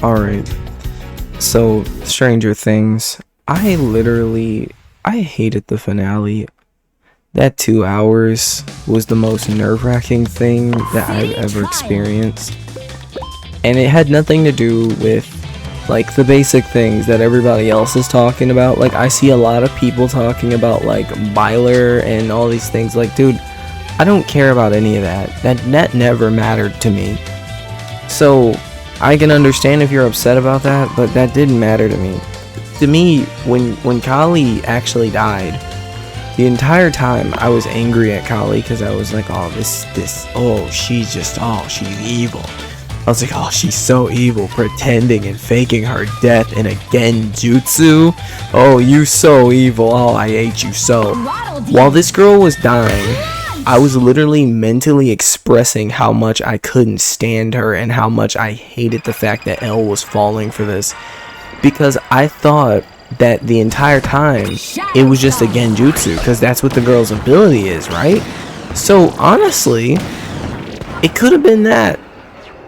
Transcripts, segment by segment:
Alright, so Stranger Things. I hated the finale. That 2 hours was the most nerve-wracking thing that I've ever experienced. And it had nothing to do with, like, the basic things that everybody else is talking about. Like, I see a lot of people talking about, like, Byler and all these things. Like, dude, I don't care about any of that. That never mattered to me. So I can understand if you're upset about that, but that didn't matter to me. To me, when Kali actually died, the entire time I was angry at Kali because I was like, oh, she's evil. I was like, oh, she's so evil, pretending and faking her death in a genjutsu. Oh, you so evil. Oh, I hate you so. While this girl was dying, I was literally mentally expressing how much I couldn't stand her and how much I hated the fact that Elle was falling for this. Because I thought that the entire time it was just a genjutsu, because that's what the girl's ability is, right? So honestly, it could have been that.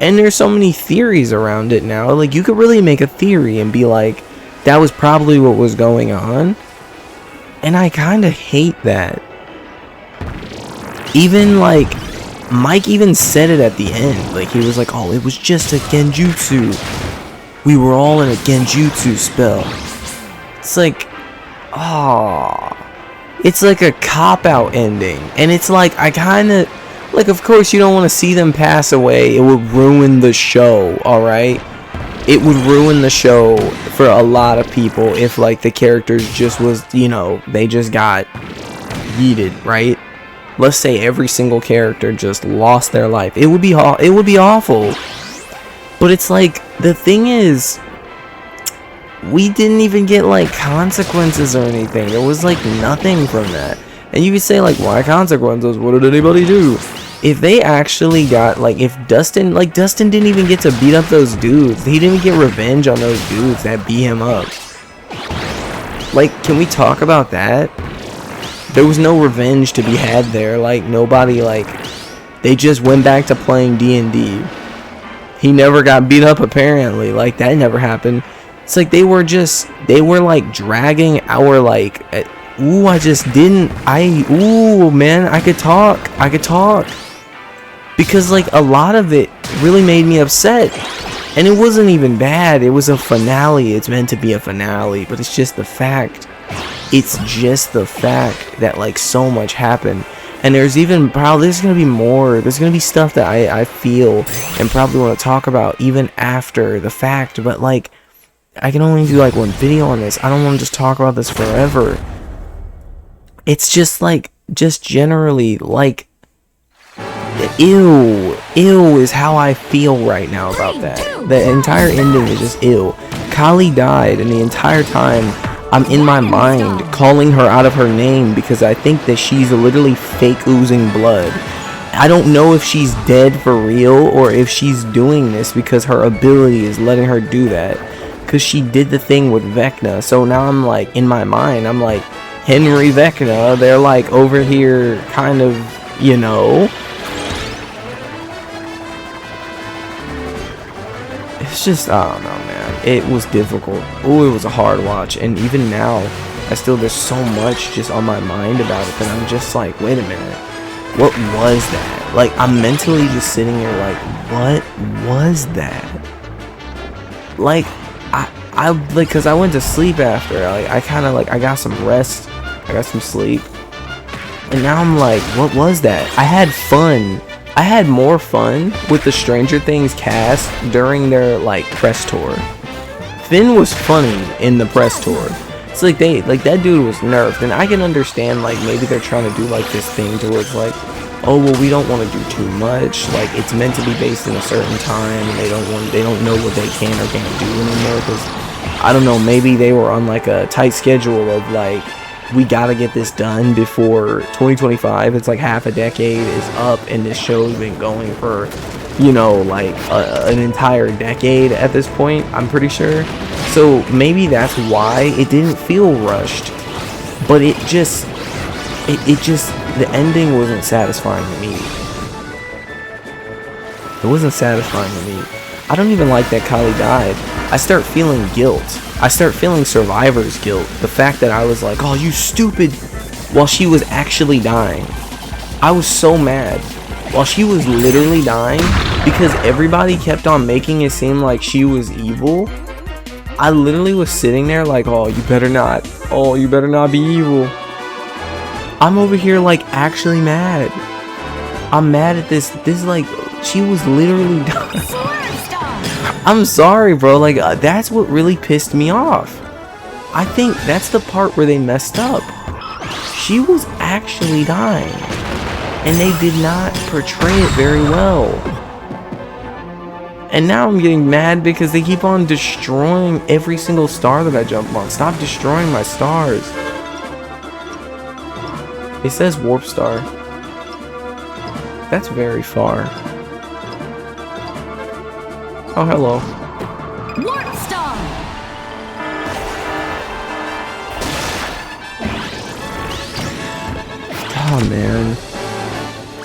And there's so many theories around it now. Like, you could really make a theory and be like, that was probably what was going on. And I kind of hate that. Even, like, Mike even said it at the end. Like, he was like, oh, it was just a genjutsu. We were all in a genjutsu spell. It's like, oh. It's like a cop-out ending. And it's like, I kind of, like, of course you don't want to see them pass away. It would ruin the show, alright? It would ruin the show for a lot of people if, like, the characters just was, you know, they just got yeeted, right? Let's say every single character just lost their life. It would be awful. But it's like, the thing is, we didn't even get, like, consequences or anything. There was, like, nothing from that. And you could say, like, why consequences? What did anybody do? If they actually got, like, if Dustin didn't even get to beat up those dudes. He didn't get revenge on those dudes that beat him up. Like, can we talk about that? There was no revenge to be had there. Like, nobody, like, they just went back to playing D&D. He never got beat up, apparently. Like, that never happened. It's like they were like dragging our, like, ooh, man, I could talk. Because, like, a lot of it really made me upset. And it wasn't even bad. It was a finale. It's meant to be a finale, but it's just the fact that, like, so much happened. And there's even probably, there's gonna be more. There's gonna be stuff that I feel and probably want to talk about even after the fact. But, like, I can only do, like, one video on this. I don't want to just talk about this forever. It's just, like, just generally, like, ew is how I feel right now about that. The entire ending is just ew. Kali died, and the entire time I'm in my mind calling her out of her name because I think that she's literally fake oozing blood. I don't know if she's dead for real or if she's doing this because her ability is letting her do that. Because she did the thing with Vecna. So now I'm like, in my mind, I'm like, Henry Vecna, they're like over here kind of, you know. It's just, I don't know, man. It was difficult. Oh, it was a hard watch. And even now, there's so much just on my mind about it that I'm just like, wait a minute. What was that? Like, I'm mentally just sitting here like, what was that? Like, I like, cause I went to sleep after. Like, I kind of, like, I got some rest. I got some sleep. And now I'm like, what was that? I had fun. I had more fun with the Stranger Things cast during their, like, press tour. Finn was funny in the press tour. It's like that dude was nerfed, and I can understand, like, maybe they're trying to do, like, this thing to where it's like, oh, well, we don't want to do too much. Like, it's meant to be based in a certain time, and they don't know what they can or can't do anymore. Because I don't know, maybe they were on, like, a tight schedule of, like, we gotta get this done before 2025. It's like half a decade is up, and this show's been going for, you know, like an entire decade at this point, I'm pretty sure. So maybe that's why it didn't feel rushed, but it just the ending wasn't satisfying to me. It wasn't satisfying to me. I don't even like that Kali died. I start feeling guilt. I start feeling survivor's guilt. The fact that I was like, oh, you stupid, while she was actually dying. I was so mad. While she was literally dying, because everybody kept on making it seem like she was evil, I literally was sitting there like, oh, you better not. Oh, you better not be evil. I'm over here like actually mad. I'm mad at this. This like, she was literally dying. I'm sorry, bro. Like, that's what really pissed me off. I think that's the part where they messed up. She was actually dying. And they did not portray it very well. And now I'm getting mad because they keep on destroying every single star that I jump on. Stop destroying my stars. It says warp star. That's very far. Oh, hello. Warp star. Oh, man.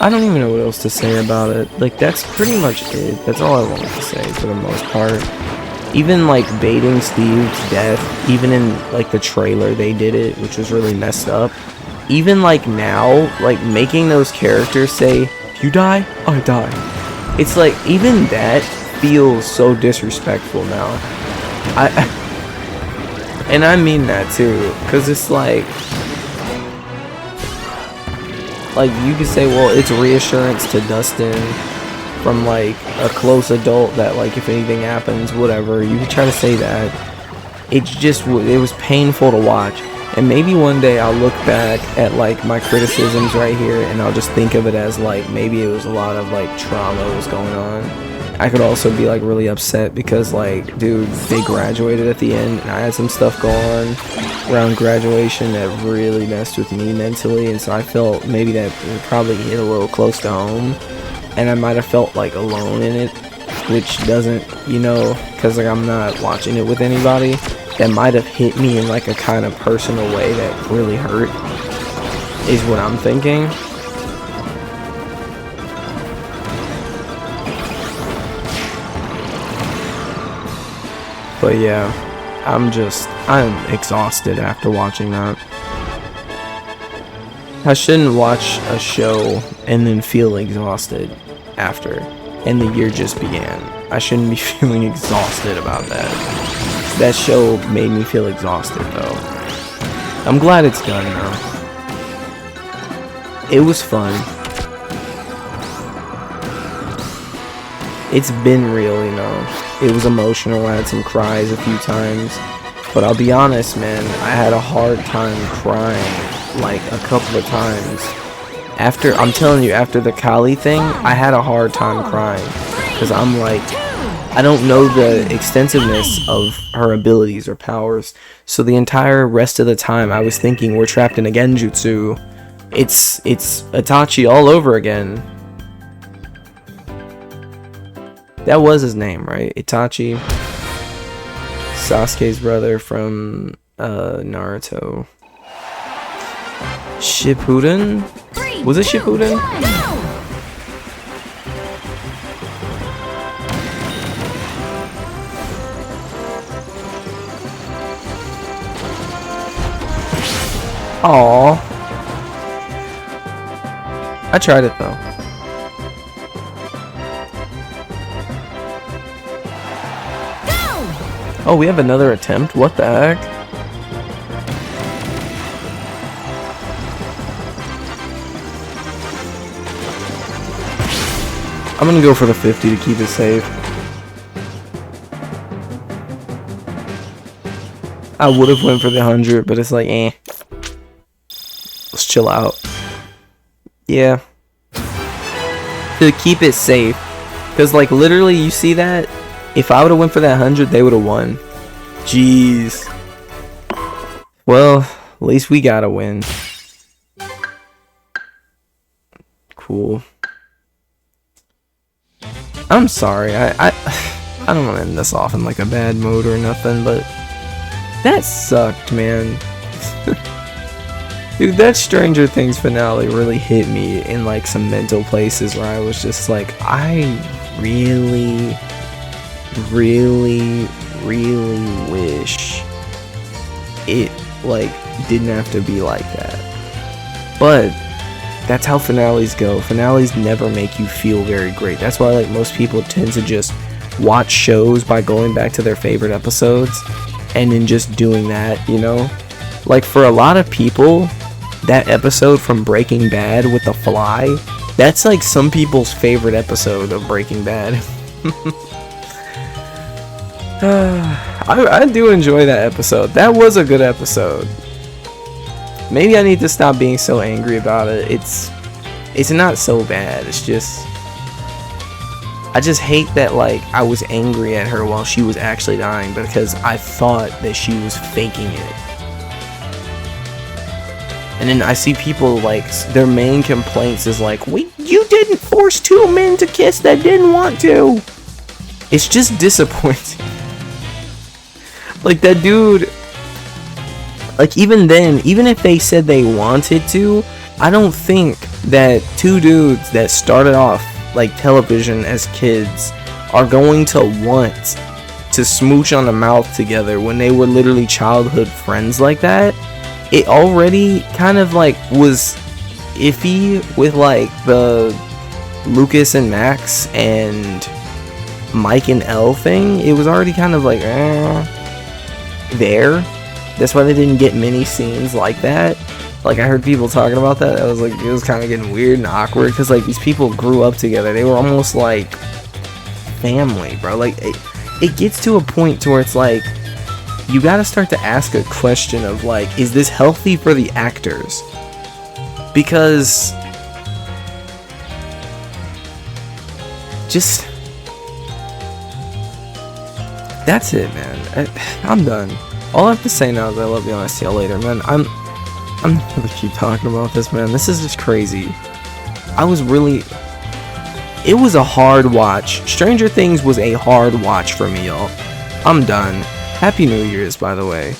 I don't even know what else to say about it. Like, that's pretty much it. That's all I wanted to say for the most part. Even, like, baiting Steve's death, even in, like, the trailer they did it, which was really messed up. Even, like, now, like, making those characters say, if you die, I die. It's like, even that feels so disrespectful now. And I mean that, too. Because it's like you could say, well, it's reassurance to Dustin from like a close adult that like if anything happens, whatever. You could try to say that. It's just, it was painful to watch. And maybe one day I'll look back at like my criticisms right here and I'll just think of it as like maybe it was a lot of like trauma was going on. I could also be like really upset because like, dude, they graduated at the end and I had some stuff go on around graduation that really messed with me mentally, and so I felt maybe that it probably hit a little close to home and I might have felt like alone in it, which doesn't, you know, because like I'm not watching it with anybody. That might have hit me in like a kind of personal way that really hurt, is what I'm thinking. But yeah, I'm exhausted after watching that. I shouldn't watch a show and then feel exhausted after, and the year just began. I shouldn't be feeling exhausted about that. That show made me feel exhausted though. I'm glad it's done now. It was fun. It's been real, you know. It was emotional. I had some cries a few times. But I'll be honest, man, I had a hard time crying like a couple of times. After, I'm telling you, after the Kali thing, I had a hard time crying. Because I'm like, I don't know the extensiveness of her abilities or powers. So the entire rest of the time I was thinking we're trapped in a genjutsu. It's Itachi all over again. That was his name, right? Itachi. Sasuke's brother from Naruto. Shippuden? Was it Shippuden? Aww. I tried it though. Oh, we have another attempt? What the heck? I'm gonna go for the 50 to keep it safe. I would have went for the 100, but it's like, eh. Let's chill out. Yeah. To keep it safe. Because, like, literally, you see that? If I would have went for that 100, they would have won. Jeez. Well, at least we got to win. Cool. I'm sorry. I don't want to end this off in, like, a bad mode or nothing, but that sucked, man. Dude, that Stranger Things finale really hit me in like some mental places where I was just like, I really really, really wish it like didn't have to be like that. But that's how finales go. Finales never make you feel very great. That's why like most people tend to just watch shows by going back to their favorite episodes and then just doing that, you know? Like for a lot of people, that episode from Breaking Bad with the fly, that's like some people's favorite episode of Breaking Bad. I do enjoy that episode. That was a good episode. Maybe I need to stop being so angry about it. It's not so bad. It's just I just hate that like I was angry at her while she was actually dying because I thought that she was faking it. And then I see people like their main complaints is like, you didn't force two men to kiss that didn't want to. It's just disappointing. Like that dude, like even then, even if they said they wanted to, I don't think that two dudes that started off like television as kids are going to want to smooch on the mouth together when they were literally childhood friends like that. It already kind of like was iffy with like the Lucas and Max and Mike and Elle thing. It was already kind of like there. That's why they didn't get many scenes like that. Like I heard people talking about that. I was like, it was kind of getting weird and awkward because like these people grew up together. They were almost like family, bro. Like it gets to a point to where it's like you got to start to ask a question of like, is this healthy for the actors? Because just that's it, man. I'm done. All I have to say now is I love you and I see you later, man. I'm not gonna keep talking about this, man. This is just crazy. It was a hard watch. Stranger Things was a hard watch for me, y'all. I'm done. Happy New Year's, by the way.